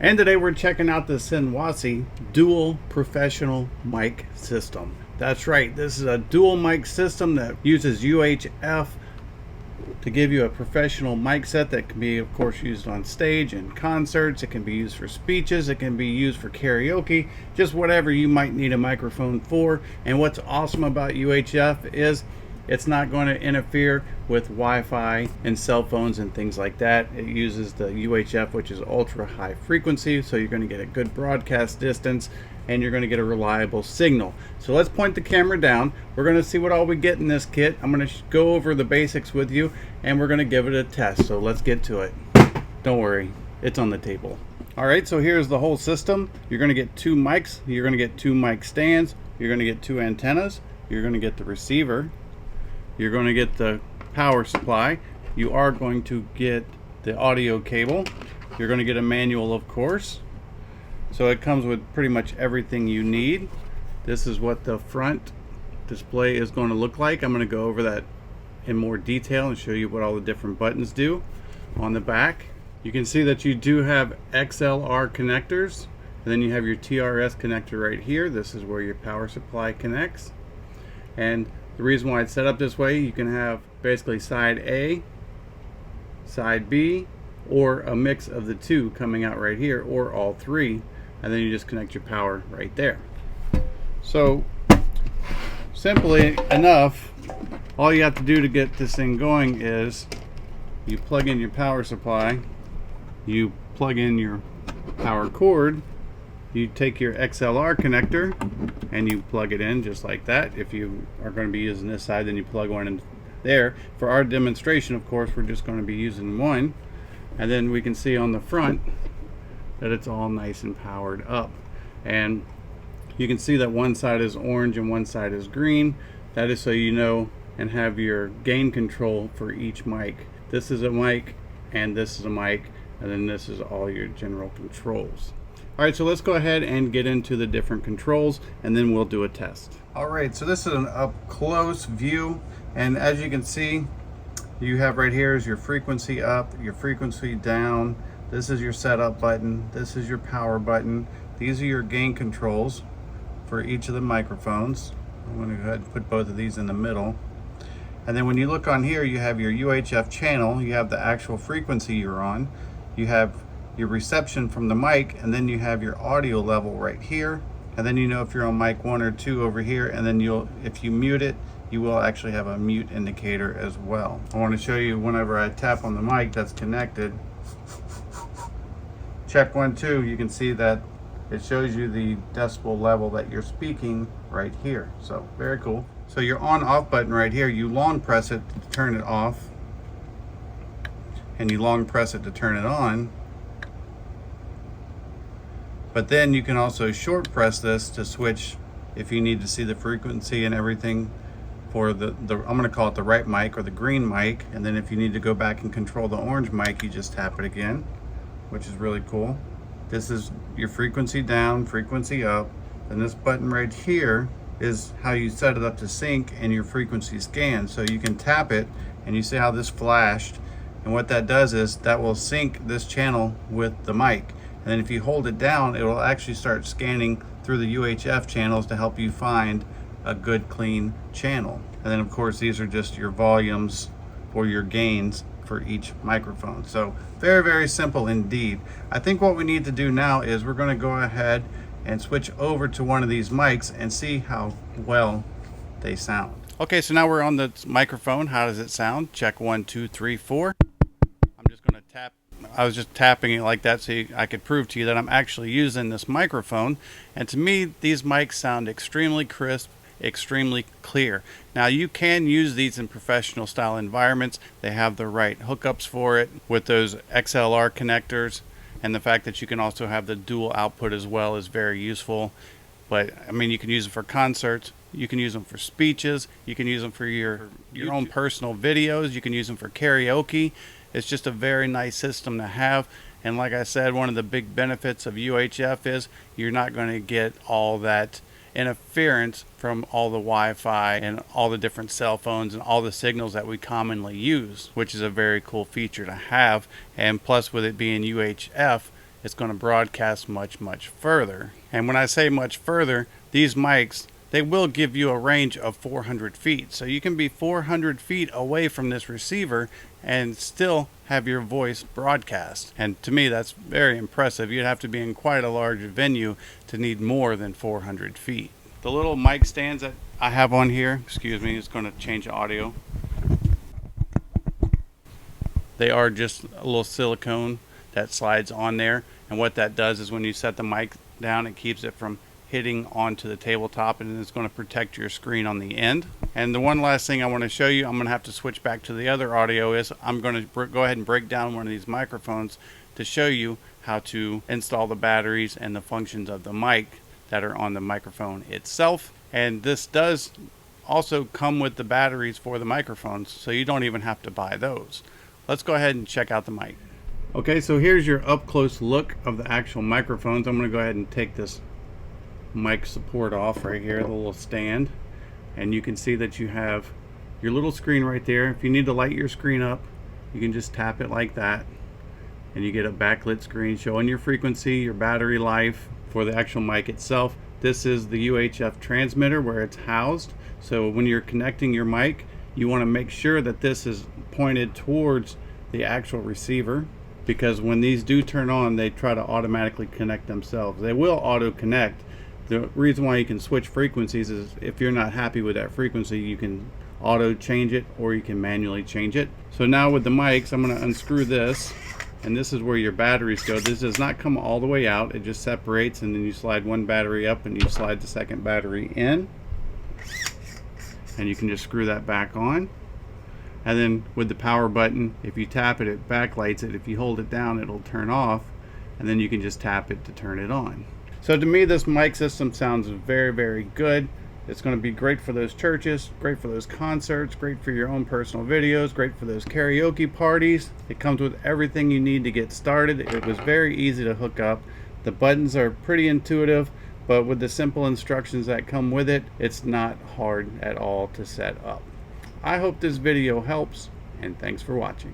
And today we're checking out the SENWOSI dual professional mic system. That's right, this is a dual mic system that uses UHF to give you a professional mic set that can be, of course, used on stage and concerts. It can be used for speeches. It can be used for karaoke, just whatever you might need a microphone for. And what's awesome about UHF is it's not going to interfere with Wi-Fi and cell phones and things like that. It uses the UHF, which is ultra high frequency, so you're going to get a good broadcast distance and you're going to get a reliable signal. So let's point the camera down. We're going to see what all we get in this kit. I'm going to go over the basics with you and we're going to give it a test. So let's get to it. Don't worry, it's on the table. All right, so here's the whole system. You're going to get two mics. You're going to get two mic stands. You're going to get two antennas. You're going to get the receiver. You're going to get the power supply. You are going to get the audio cable. You're going to get a manual, of course. So it comes with pretty much everything you need. This is what the front display is going to look like. I'm going to go over that in more detail and show you what all the different buttons do. On the back, you can see that you do have XLR connectors, and then you have your TRS connector right here. This is where your power supply connects. And the reason why it's set up this way, you can have basically side A, side B, or a mix of the two coming out right here, or all three, and then you just connect your power right there. So simply enough, all you have to do to get this thing going is you plug in your power supply, you plug in your power cord, you take your XLR connector and you plug it in just like that. If you are going to be using this side, then you plug one in there. For our demonstration, of course, we're just going to be using one. And then we can see on the front that it's all nice and powered up. And you can see that one side is orange and one side is green. That is so you know and have your gain control for each mic. This is a mic and this is a mic, and then this is all your general controls. Alright, so let's go ahead and get into the different controls and then we'll do a test. Alright, so this is an up close view, and as you can see, you have right here is your frequency up, your frequency down. This is your setup button. This is your power button. These are your gain controls for each of the microphones. I'm going to go ahead and put both of these in the middle. And then when you look on here, you have your UHF channel. You have the actual frequency you're on. You have your reception from the mic, and then you have your audio level right here, and then you know if you're on mic 1 or 2 over here, and then if you mute it, you will actually have a mute indicator as well. I want to show you whenever I tap on the mic that's connected, check 1 2, you can see that it shows you the decibel level that you're speaking right here. So very cool. So your on off button right here, you long press it to turn it off, and you long press it to turn it on. But then you can also short press this to switch if you need to see the frequency and everything for the I'm going to call it the right mic or the green mic. And then if you need to go back and control the orange mic, you just tap it again, which is really cool. This is your frequency down, frequency up. And this button right here is how you set it up to sync and your frequency scan. So you can tap it and you see how this flashed. And what that does is that will sync this channel with the mic. And then if you hold it down, it will actually start scanning through the UHF channels to help you find a good clean channel. And then of course these are just your volumes or your gains for each microphone. So very, very simple indeed. I think what we need to do now is we're going to go ahead and switch over to one of these mics and see how well they sound. Okay, so now we're on the microphone. How does it sound? Check 1 2 3 4. I'm just going to tap. I was just tapping it like that so I could prove to you that I'm actually using this microphone. And to me, these mics sound extremely crisp, extremely clear. Now you can use these in professional style environments. They have the right hookups for it with those XLR connectors, and the fact that you can also have the dual output as well is very useful. But I mean, you can use them for concerts, you can use them for speeches, you can use them for your own personal videos, you can use them for karaoke. It's just a very nice system to have. And like I said, one of the big benefits of UHF is you're not going to get all that interference from all the Wi-Fi and all the different cell phones and all the signals that we commonly use, which is a very cool feature to have. And plus, with it being UHF, it's going to broadcast much further. And when I say much further, these mics, they will give you a range of 400 feet. So you can be 400 feet away from this receiver and still have your voice broadcast. And to me, that's very impressive. You'd have to be in quite a large venue to need more than 400 feet. The little mic stands that I have on here, excuse me, it's going to change the audio. They are just a little silicone that slides on there, and what that does is when you set the mic down, it keeps it from hitting onto the tabletop, and it's going to protect your screen on the end. And the one last thing I want to show you, I'm going to have to switch back to the other audio, is I'm going to go ahead and break down one of these microphones to show you how to install the batteries and the functions of the mic that are on the microphone itself. And this does also come with the batteries for the microphones, so you don't even have to buy those. Let's go ahead and check out the mic. Okay, so here's your up close look of the actual microphones. I'm going to go ahead and take this mic support off right here, the little stand, and you can see that you have your little screen right there. If you need to light your screen up, you can just tap it like that, and you get a backlit screen showing your frequency, your battery life for the actual mic itself. This is the UHF transmitter where it's housed, so when you're connecting your mic, you want to make sure that this is pointed towards the actual receiver, because when these do turn on, they try to automatically connect themselves. They will auto connect. The reason why you can switch frequencies is if you're not happy with that frequency, you can auto change it or you can manually change it. So now with the mics, I'm going to unscrew this, and this is where your batteries go. This does not come all the way out, it just separates, and then you slide one battery up and you slide the second battery in, and you can just screw that back on. And then with the power button, if you tap it, it backlights it. If you hold it down, it'll turn off, and then you can just tap it to turn it on. So to me, this mic system sounds very good. It's going to be great for those churches, great for those concerts, great for your own personal videos, great for those karaoke parties. It comes with everything you need to get started. It was very easy to hook up. The buttons are pretty intuitive, but with the simple instructions that come with it, it's not hard at all to set up. I hope this video helps, and thanks for watching.